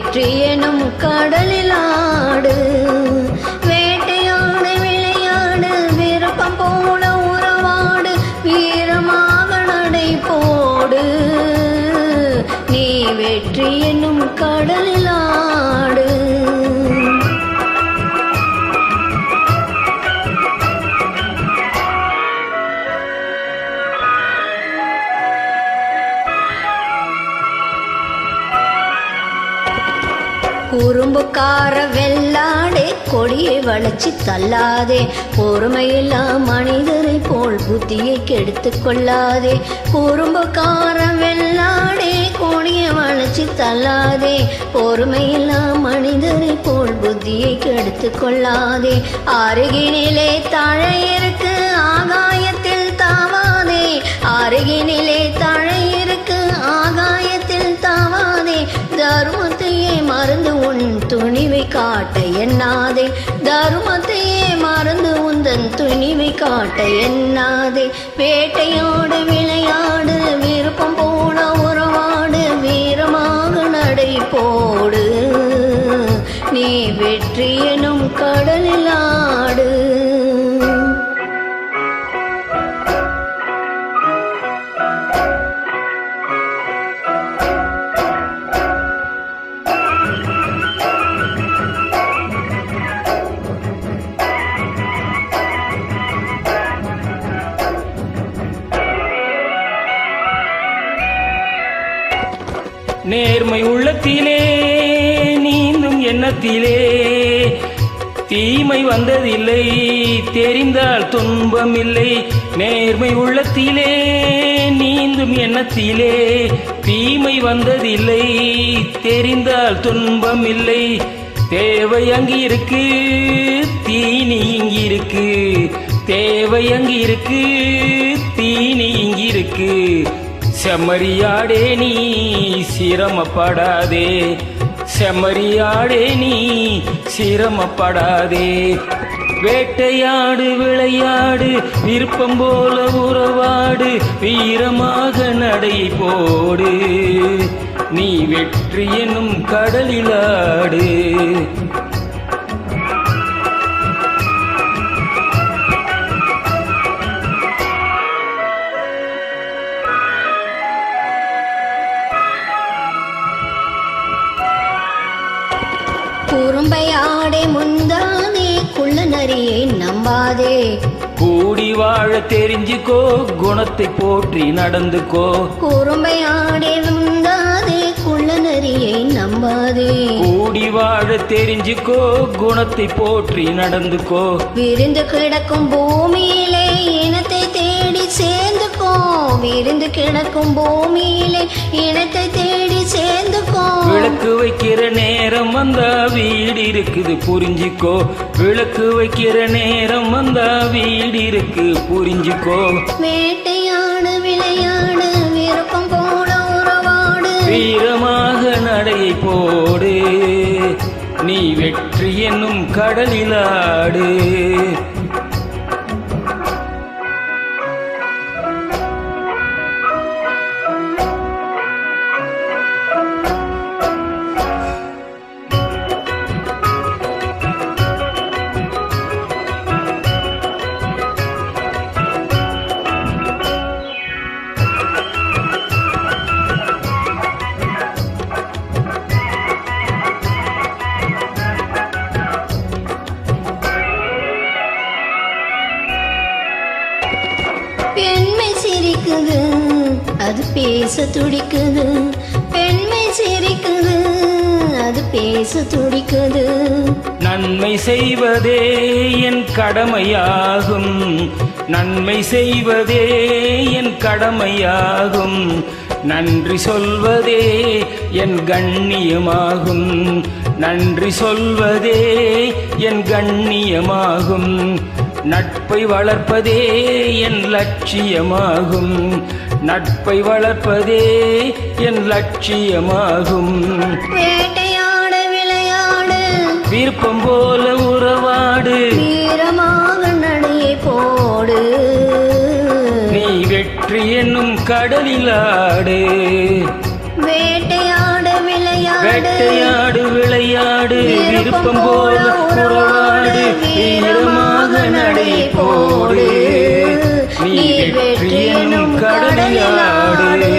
வெற்றி எனும் கடலில் ஆடு. வேட்டையாடு விளையாடு விருப்பம் போல உறவாடு வீரமாக நடை போடு. நீ வெற்றி எனும் கடலில் ஆடு. குறும்புக்கார வெள்ளாடே கொடியை வளைச்சி தள்ளாதே. பொறுமையில்லா மனிதரை போல் புத்தியை கெடுத்து கொள்ளாதே. குறும்புக்கார வெள்ளாடே கொடியை வளைச்சி தள்ளாதே. பொறுமையில்லா மனிதரை போல் புத்தியை கெடுத்து கொள்ளாதே. அருகினிலே தழை இருக்கு ஆகாயத்தில் தாவாதே. அருகினிலே தழை இருக்கு ஆகாயத்தில் தாவாதே. தர்மத்தையே மறந்து உன் துணிவை காட்ட எண்ணாதே. தர்மத்தையே மறந்து உந்தன் துணிவை காட்ட எண்ணாதே. வேட்டையாடு விளையாடு விருப்பம் போல உறவாடு வீரமாக நடை போடு. நீ வெற்றி எனும் கடலில் ஆடு. நேர்மை உள்ளத்திலே நீந்தும் எண்ணத்திலே தீமை வந்ததில்லை தெரிந்தால் துன்பம் இல்லை. நேர்மை உள்ளத்திலே நீந்தும் எண்ணத்திலே தீமை வந்ததில்லை தெரிந்தால் துன்பம் இல்லை. தேவை அங்கு இருக்கு தீனி இங்கிருக்கு. தேவை அங்கு இருக்கு தீனி இங்கிருக்கு. செம்மறியாடே நீ சிரமப்படாதே. செம்மறியாடே நீ சிரமப்படாதே. வேட்டையாடு விளையாடு விருப்பம் போல உறவாடு வீரமாக நடை போடு. நீ வெற்றி எனும் கடலிலாடு. குறும்பையாடே முந்தாதே குள்ள நரியை நம்பாதே. கூடி வாழ தெரிஞ்சுக்கோ குணத்தை போற்றி நடந்துக்கோ. குறும்பையாடே முந்தாதே குள்ள நரியை நம்பாதே. கூடி வாழ தெரிஞ்சுக்கோ குணத்தை போற்றி நடந்துக்கோ. விரிந்து கிடக்கும் பூமியிலே இனத்தை தேடி சேர்ந்துக்கோ. விரிந்து கிடக்கும் பூமியிலே இனத்தை தேடி சேர்ந்துக்கோ. விளக்கு வைக்கிற நேரம் வந்தா வீடு இருக்குது புரிஞ்சுக்கோ. விளக்கு வைக்கிற நேரம் வந்தா வீடு இருக்கு புரிஞ்சுக்கோ. வேட்டையாடு விளையாடு விருப்பம் போல உறவாடு வீரமாக நடையை போடு. நீ வெற்றி என்னும் கடலிலாடு. பெண்மை சிரிக்குது அது பேச துடிக்குது. பெண்மை சிரிக்குது அது பேச துடிக்குது. நன்மை செய்வதே என் கடமையாகும். நன்மை செய்வதே என் கடமையாகும். நன்றி சொல்வதே என் கண்ணியமாகும். நன்றி சொல்வதே என் கண்ணியமாகும். நட்பை வளர்ப்பதே என் லட்சியமாகும். நட்பை வளர்ப்பதே என் லட்சியமாகும். வேட்டையாடு விளையாடு விருப்பம் போல உறவாடு வீரமாக நடையை போடு. நீ வெற்றி என்னும் கடலிலாடு. வேட்டையாடு விளையாடு வேட்டையாடு ஆடு விருப்பம் போல உறவாடு வீரமாக நடை போடு நீ வெற்றி எனும் கடலில் ஆடு